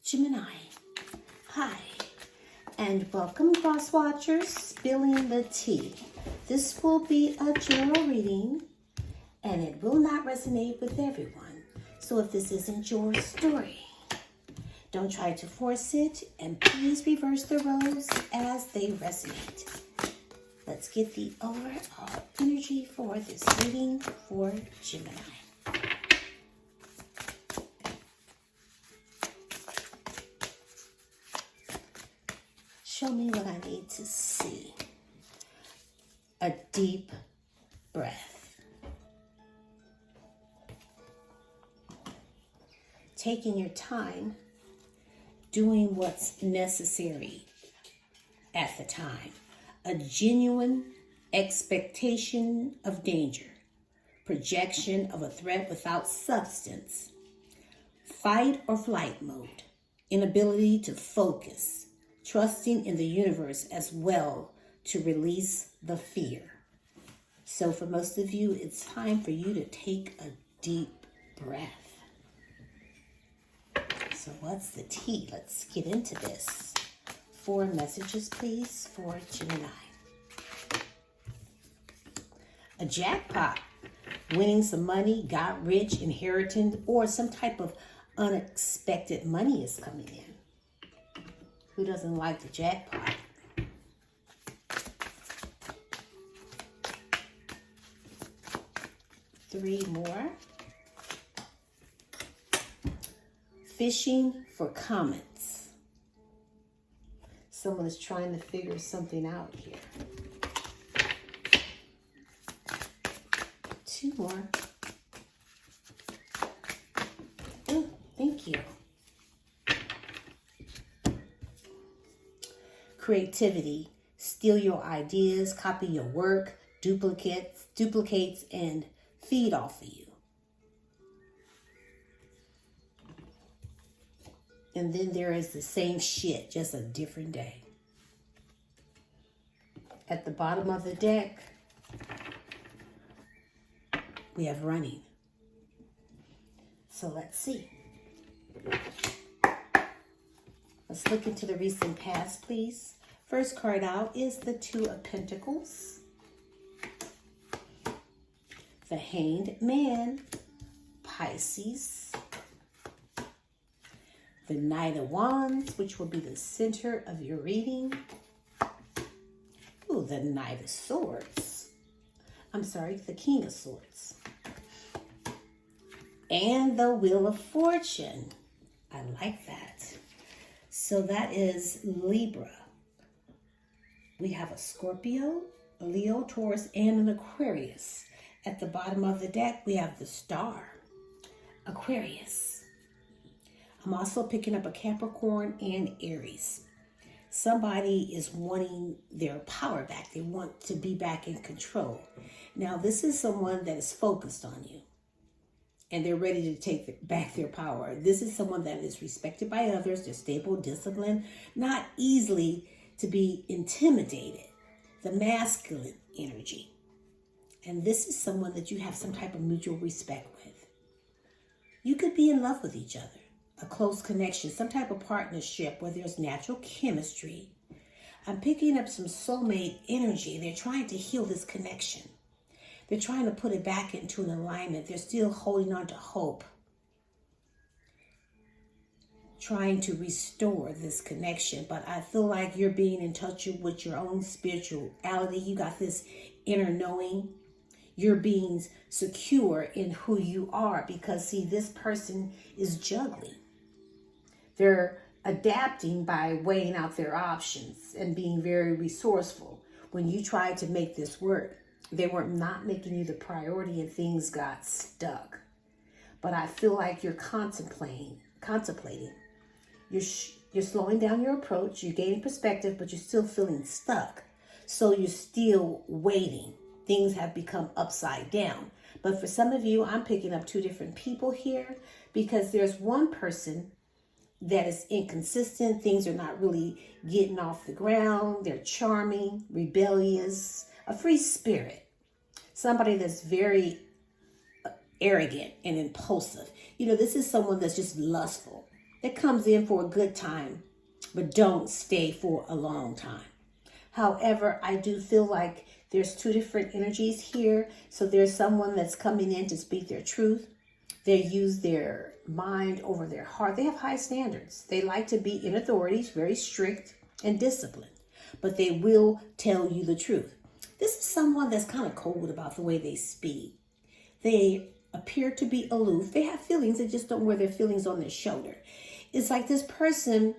Gemini. Hi, and welcome, Cross Watchers, spilling the tea. This will be a general reading, and it will not resonate with everyone. So if this isn't your story, don't try to force it, and please reverse the roles as they resonate. Let's get the overall energy for this reading for Gemini. Show me what I need to see. A deep breath. Taking your time, doing what's necessary at the time. A genuine expectation of danger. Projection of a threat without substance. Fight or flight mode. Inability to focus. Trusting in the universe as well to release the fear. So for most of you, it's time for you to take a deep breath. So what's the tea? Let's get into this. 4 messages, please, for Gemini. A jackpot. Winning some money, got rich, inherited, or some type of unexpected money is coming in. Who doesn't like the jackpot? Three more. Fishing for comments. Someone is trying to figure something out here. 2 more. Oh, thank you. Creativity. Steal your ideas, copy your work, duplicates, and feed off of you. And then there is the same shit, just a different day. At the bottom of the deck, we have running. So let's see. Let's look into the recent past, please. First card out is the 2 of Pentacles. The Hanged Man, Pisces. The Knight of Wands, which will be the center of your reading. Ooh, the Knight of Swords. I'm sorry, the King of Swords. And the Wheel of Fortune. I like that. So that is Libra. We have a Scorpio, a Leo, Taurus, and an Aquarius. At the bottom of the deck, we have the Star, Aquarius. I'm also picking up a Capricorn and Aries. Somebody is wanting their power back. They want to be back in control. Now, this is someone that is focused on you, and they're ready to take back their power. This is someone that is respected by others. They're stable, disciplined, not easily to be intimidated. The masculine energy. And this is someone that you have some type of mutual respect with. You could be in love with each other. A close connection, some type of partnership where there's natural chemistry. I'm picking up some soulmate energy. They're trying to heal this connection. They're trying to put it back into an alignment. They're still holding on to hope. Trying to restore this connection. But I feel like you're being in touch with your own spirituality. You got this inner knowing. You're being secure in who you are. Because, see, this person is juggling. They're adapting by weighing out their options and being very resourceful. When you tried to make this work, they were not making you the priority and things got stuck. But I feel like you're contemplating. You're slowing down your approach. You're gaining perspective, but you're still feeling stuck. So you're still waiting. Things have become upside down. But for some of you, I'm picking up 2 different people here because there's one person that is inconsistent. Things are not really getting off the ground. They're charming, rebellious, a free spirit. Somebody that's very arrogant and impulsive. You know, this is someone that's just lustful. that comes in for a good time, but don't stay for a long time. However, I do feel like there's two different energies here. So there's someone that's coming in to speak their truth. They use their mind over their heart. They have high standards. They like to be in authorities, very strict and disciplined, but they will tell you the truth. This is someone that's kind of cold about the way they speak. They appear to be aloof. They have feelings. They just don't wear their feelings on their shoulder. It's like this person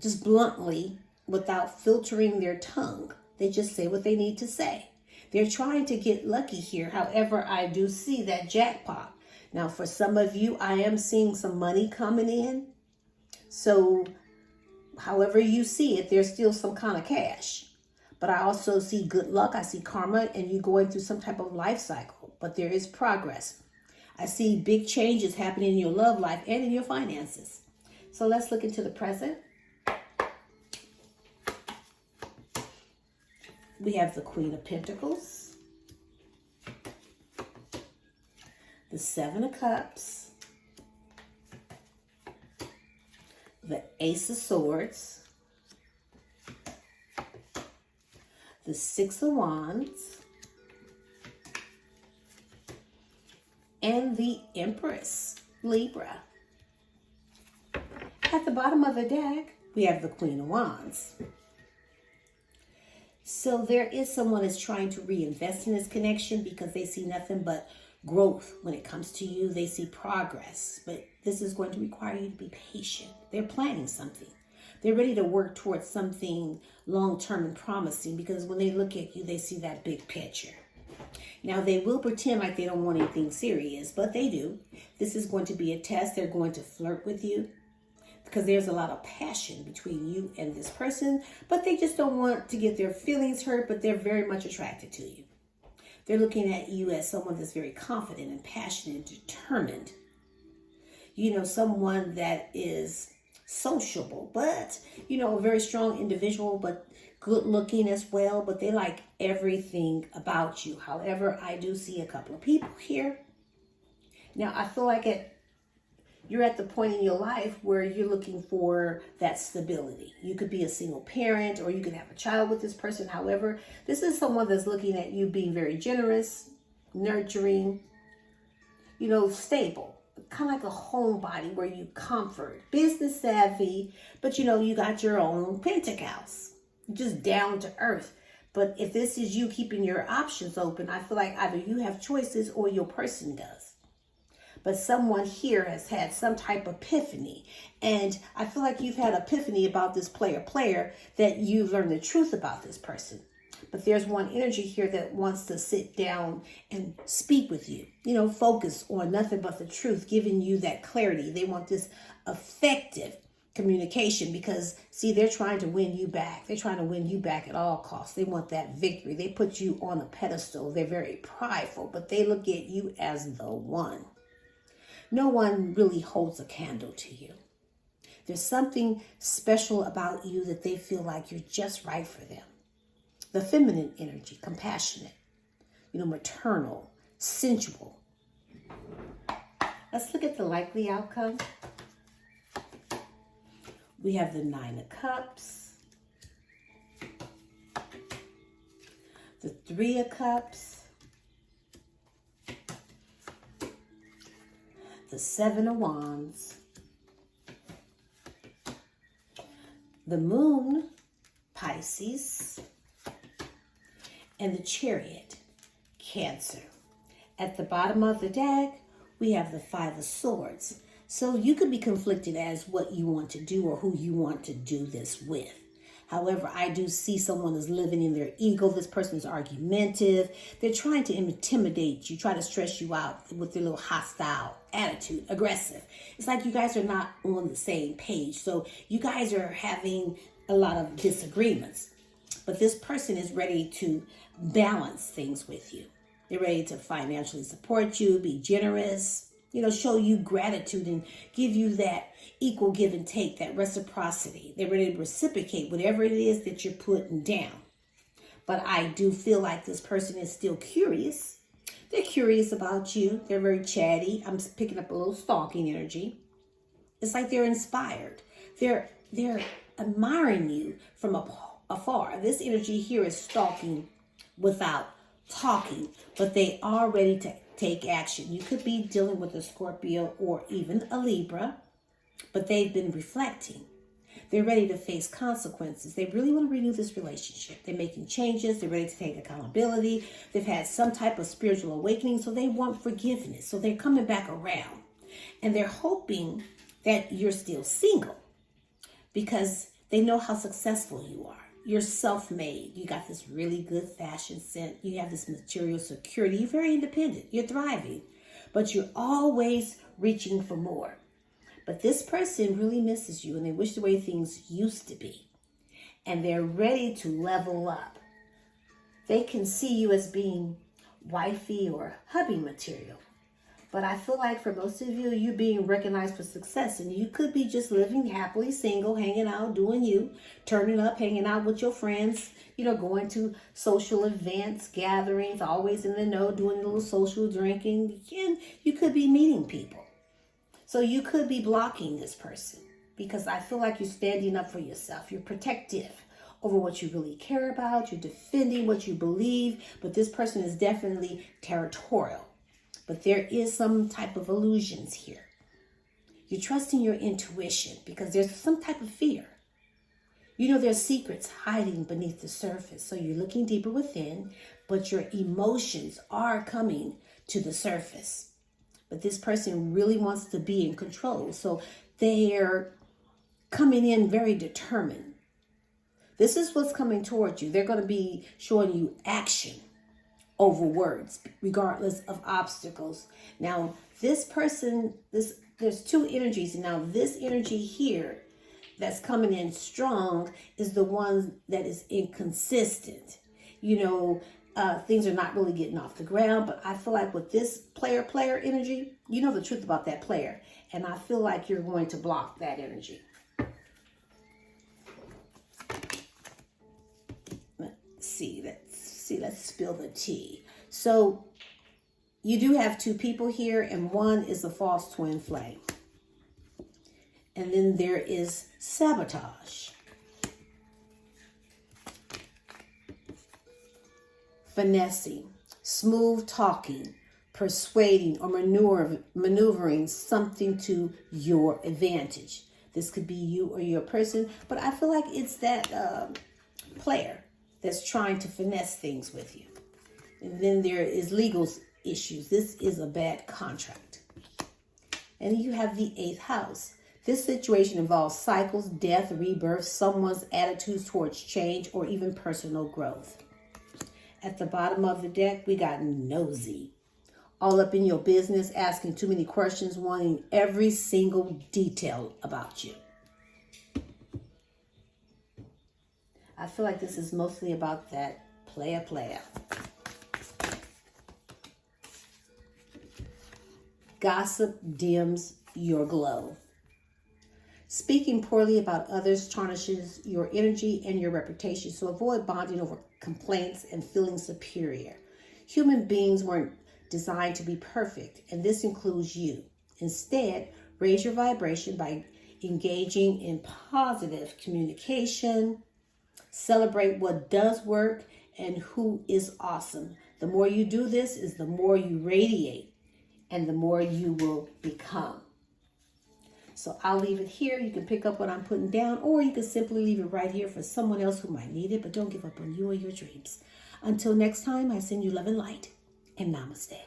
just bluntly, without filtering their tongue, they just say what they need to say. They're trying to get lucky here. However, I do see that jackpot. Now, for some of you, I am seeing some money coming in. So, however you see it, there's still some kind of cash. But I also see good luck. I see karma and you going through some type of life cycle. But there is progress. I see big changes happening in your love life and in your finances. So let's look into the present. We have the Queen of Pentacles, the Seven of Cups, the Ace of Swords, the Six of Wands, and the Empress, Libra. At the bottom of the deck, we have the Queen of Wands. So there is someone that's trying to reinvest in this connection because they see nothing but growth when it comes to you. They see progress, but this is going to require you to be patient. They're planning something. They're ready to work towards something long-term and promising because when they look at you, they see that big picture. Now, they will pretend like they don't want anything serious, but they do. This is going to be a test. They're going to flirt with you, because there's a lot of passion between you and this person, but they just don't want to get their feelings hurt, but they're very much attracted to you. They're looking at you as someone that's very confident and passionate and determined. You know, someone that is sociable, but, you know, a very strong individual, but good looking as well, but they like everything about you. However, I do see a couple of people here. Now, I feel like you're at the point in your life where you're looking for that stability. You could be a single parent or you could have a child with this person. However, this is someone that's looking at you being very generous, nurturing, you know, stable, kind of like a homebody where you comfort, business savvy, but you know, you got your own penthouse, just down to earth. But if this is you keeping your options open, I feel like either you have choices or your person does. But someone here has had some type of epiphany. And I feel like you've had epiphany about this player that you've learned the truth about this person. But there's one energy here that wants to sit down and speak with you. You know, focus on nothing but the truth, giving you that clarity. They want this effective communication because, see, they're trying to win you back. They're trying to win you back at all costs. They want that victory. They put you on a pedestal. They're very prideful, but they look at you as the one. No one really holds a candle to you. There's something special about you that they feel like you're just right for them. The feminine energy, compassionate, you know, maternal, sensual. Let's look at the likely outcome. We have the Nine of Cups, the Three of Cups, the Seven of Wands, the Moon, Pisces, and the Chariot, Cancer. At the bottom of the deck, we have the Five of Swords. So you could be conflicted as what you want to do or who you want to do this with. However, I do see someone is living in their ego. This person is argumentative. They're trying to intimidate you, try to stress you out with their little hostile attitude, aggressive. It's like you guys are not on the same page. So you guys are having a lot of disagreements. But this person is ready to balance things with you. They're ready to financially support you, be generous, you know, show you gratitude and give you that equal give and take, that reciprocity. They're ready to reciprocate whatever it is that you're putting down. But I do feel like this person is still curious. They're curious about you. They're very chatty. I'm picking up a little stalking energy. It's like they're inspired. They're admiring you from afar. This energy here is stalking without talking, but they are ready to take action. You could be dealing with a Scorpio or even a Libra, but they've been reflecting. They're ready to face consequences. They really want to renew this relationship. They're making changes. They're ready to take accountability. They've had some type of spiritual awakening, so they want forgiveness. So they're coming back around. And they're hoping that you're still single because they know how successful you are. You're self-made. You got this really good fashion sense. You have this material security. You're very independent. You're thriving. But you're always reaching for more. But this person really misses you and they wish the way things used to be. And they're ready to level up. They can see you as being wifey or hubby material. But I feel like for most of you, you're being recognized for success. And you could be just living happily single, hanging out, doing you, turning up, hanging out with your friends, going to social events, gatherings, always in the know, doing a little social drinking. And you could be meeting people. So you could be blocking this person because I feel like you're standing up for yourself. You're protective over what you really care about. You're defending what you believe, but this person is definitely territorial. But there is some type of illusions here. You're trusting your intuition because there's some type of fear. There's secrets hiding beneath the surface. So you're looking deeper within, but your emotions are coming to the surface. But this person really wants to be in control. So they're coming in very determined. This is what's coming towards you. They're going to be showing you action over words, regardless of obstacles. Now, this person, there's two energies. Now, this energy here that's coming in strong is the one that is inconsistent. Things are not really getting off the ground, but I feel like with this player energy, you know the truth about that player. And I feel like you're going to block that energy. Let's spill the tea. So you do have two people here, and one is a false twin flame. And then there is sabotage. Finessing, smooth talking, persuading, or maneuvering something to your advantage. This could be you or your person, but I feel like it's that player that's trying to finesse things with you. And then there is legal issues. This is a bad contract. And you have the 8th house. This situation involves cycles, death, rebirth, someone's attitudes towards change, or even personal growth. At the bottom of the deck, we got nosy. All up in your business, asking too many questions, wanting every single detail about you. I feel like this is mostly about that player. Gossip dims your glow. Speaking poorly about others tarnishes your energy and your reputation, so avoid bonding over complaints and feeling superior. Human beings weren't designed to be perfect, and this includes you. Instead, raise your vibration by engaging in positive communication. Celebrate what does work and who is awesome. The more you do this is the more you radiate and the more you will become. So I'll leave it here. You can pick up what I'm putting down, or you can simply leave it right here for someone else who might need it, but don't give up on you or your dreams. Until next time, I send you love and light, and namaste.